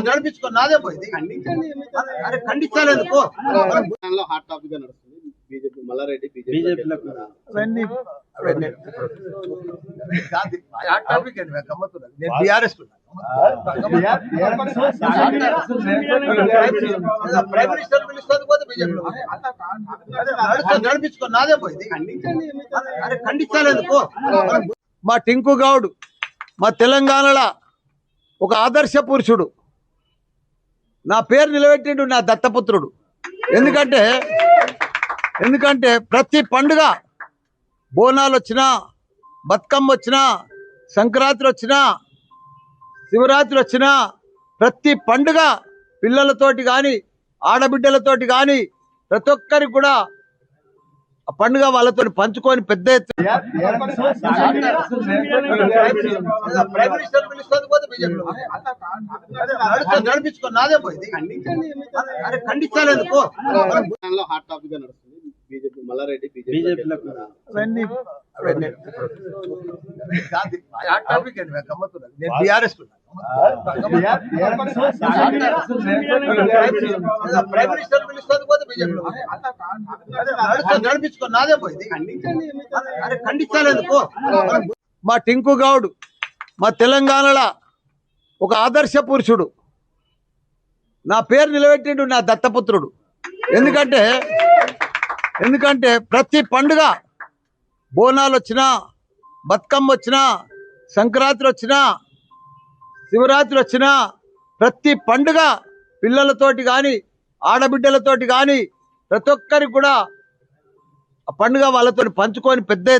నడిపించుకో నాదే పోయింది ఖండించాలి ఎందుకు హాట్ టాపిక్ గా నడుస్తుంది బీజేపీ మల్లారెడ్డి బీజేపీ నేను టీఆర్ఎస్ ప్రైమ్ మినిస్టర్ పిలుస్తుంది పోతే బీజేపీ నడిపించుకో నాదే పోయింది ఖండించాలి ఎందుకు మా టింకు గౌడ్ మా తెలంగాణలో ఒక ఆదర్శ పురుషుడు, నా పేరు నిలబెట్టిండు, నా దత్తపుత్రుడు. ఎందుకంటే ప్రతి పండుగ బోనాలు వచ్చినా, బతుకమ్మ వచ్చినా, సంక్రాంతి వచ్చినా, శివరాత్రి వచ్చినా, ప్రతి పండుగ పిల్లలతోటి కానీ ఆడబిడ్డలతోటి కానీ ప్రతి ఒక్కరికి కూడా ఆ పండుగ వాళ్ళతో పంచుకొని పెద్ద ఎత్తున నడిపించుకో నాదే పోయింది ఖండించాలి ఎందుకు హాట్ టాపిక్ గా నడుస్తుంది బీజేపీ మల్లారెడ్డి బీజేపీ నేను టీఆర్ఎస్ ప్రైమ్ మినిస్టర్ పిలుస్తుంది పోతే బీజేపీ నడిపించుకో నాదే పోయింది ఖండించాలి ఎందుకు మా టింకు గౌడ్ మా తెలంగాణలో ఒక ఆదర్శ పురుషుడు, నా పేరు నిలబెట్టిండు, నా దత్తపుత్రుడు. ఎందుకంటే ప్రతి పండుగ బోనాలు వచ్చినా, బతుకమ్మ వచ్చినా, సంక్రాంతి వచ్చినా, శివరాత్రి వచ్చినా, ప్రతి పండుగ పిల్లలతోటి కానీ ఆడబిడ్డలతోటి కానీ ప్రతి ఒక్కరికి కూడా ఆ పండుగ వాళ్ళతో పంచుకొని పెద్ద